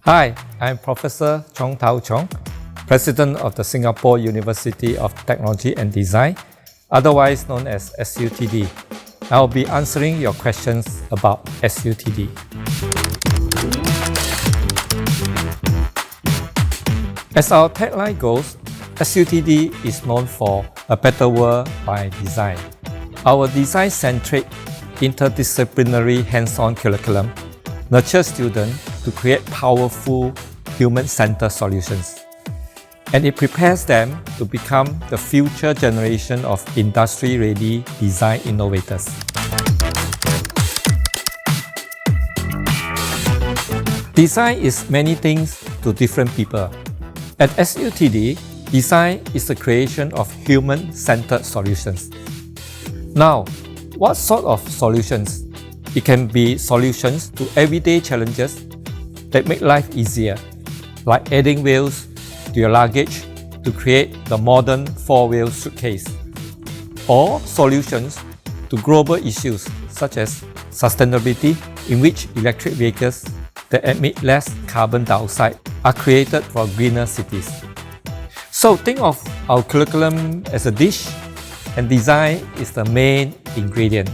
Hi, I'm Professor Chong Tow Chong, President of the Singapore University of Technology and Design, otherwise known as SUTD. I'll be answering your questions about SUTD. As our tagline goes, SUTD is known for a better world by design. Our design-centric, interdisciplinary hands-on curriculum nurtures students to create powerful, human-centered solutions. And it prepares them to become the future generation of industry-ready design innovators. Design is many things to different people. At SUTD, design is the creation of human-centered solutions. Now, what sort of solutions? It can be solutions to everyday challenges that make life easier, like adding wheels to your luggage to create the modern four-wheel suitcase, or solutions to global issues such as sustainability, in which electric vehicles that emit less carbon dioxide are created for greener cities. So think of our curriculum as a dish, and design is the main ingredient.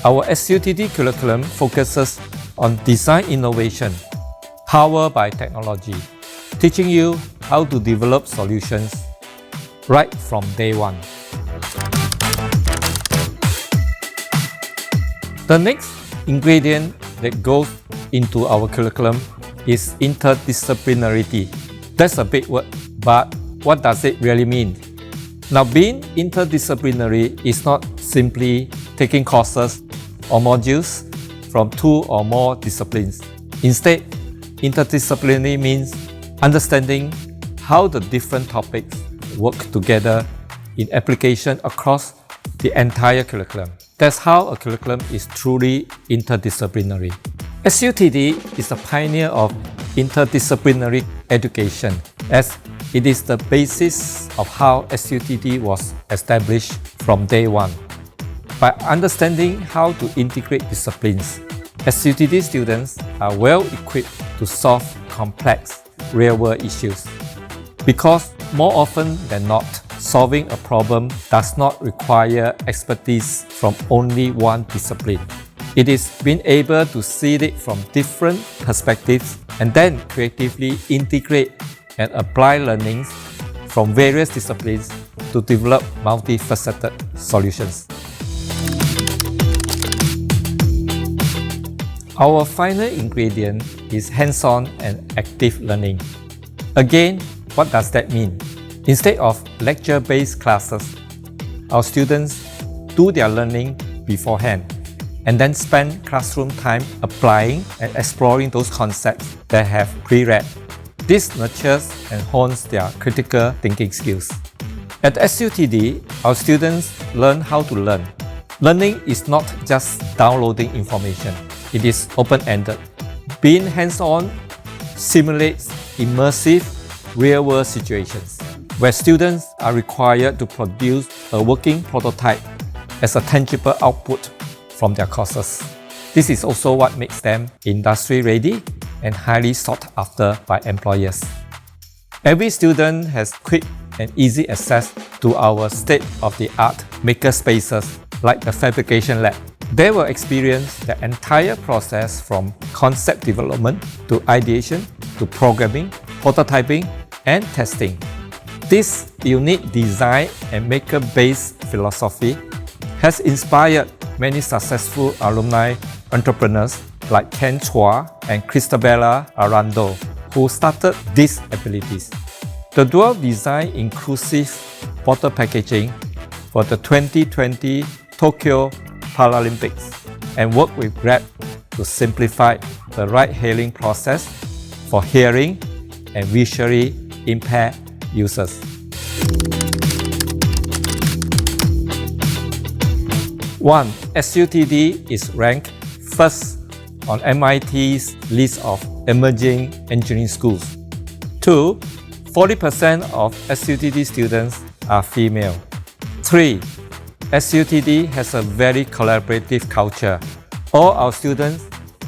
Our SUTD curriculum focuses on design innovation, powered by technology, teaching you how to develop solutions right from day one. The next ingredient that goes into our curriculum is interdisciplinarity. That's a big word, but what does it really mean? Now, being interdisciplinary is not simply taking courses or modules from two or more disciplines. Instead, interdisciplinary means understanding how the different topics work together in application across the entire curriculum. That's how a curriculum is truly interdisciplinary. SUTD is a pioneer of interdisciplinary education, as it is the basis of how SUTD was established from day one. By understanding how to integrate disciplines, SUTD students are well equipped to solve complex real-world issues. Because more often than not, solving a problem does not require expertise from only one discipline. It is being able to see it from different perspectives and then creatively integrate and apply learnings from various disciplines to develop multifaceted solutions. Our final ingredient is hands-on and active learning. Again, what does that mean? Instead of lecture-based classes, our students do their learning beforehand and then spend classroom time applying and exploring those concepts they have pre-read. This nurtures and hones their critical thinking skills. At SUTD, our students learn how to learn. Learning is not just downloading information. It is open-ended. Being hands-on simulates immersive real-world situations where students are required to produce a working prototype as a tangible output from their courses. This is also what makes them industry-ready and highly sought after by employers. Every student has quick and easy access to our state-of-the-art maker spaces like the fabrication lab. They will experience the entire process from concept development to ideation to programming, prototyping, and testing. This unique design and maker-based philosophy has inspired many successful alumni entrepreneurs like Ken Chua and Cristabella Arando, who started these abilities. The dual design inclusive bottle packaging for the 2020 Tokyo Paralympics and work with Grab to simplify the ride-hailing process for hearing and visually impaired users. SUTD is ranked first on MIT's list of emerging engineering schools. 2. 40% of SUTD students are female. 3. SUTD has a very collaborative culture. All our students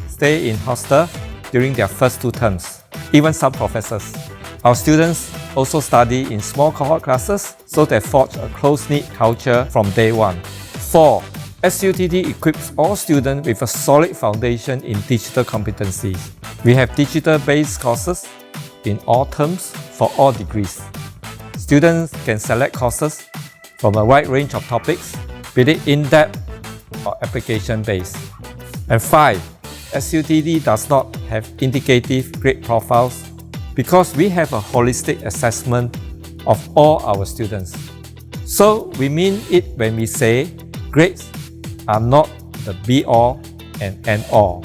stay in hostel during their first 2 terms. even some professors. Our students also study in small cohort classes so they forge a close-knit culture from day one. 4. SUTD equips all students with a solid foundation in digital competencies. We have digital-based courses in all terms for all degrees. Students can select courses from a wide range of topics, be it in-depth or application-based. And 5. SUTD does not have indicative grade profiles because we have a holistic assessment of all our students. So we mean it when we say grades are not the be-all and end-all.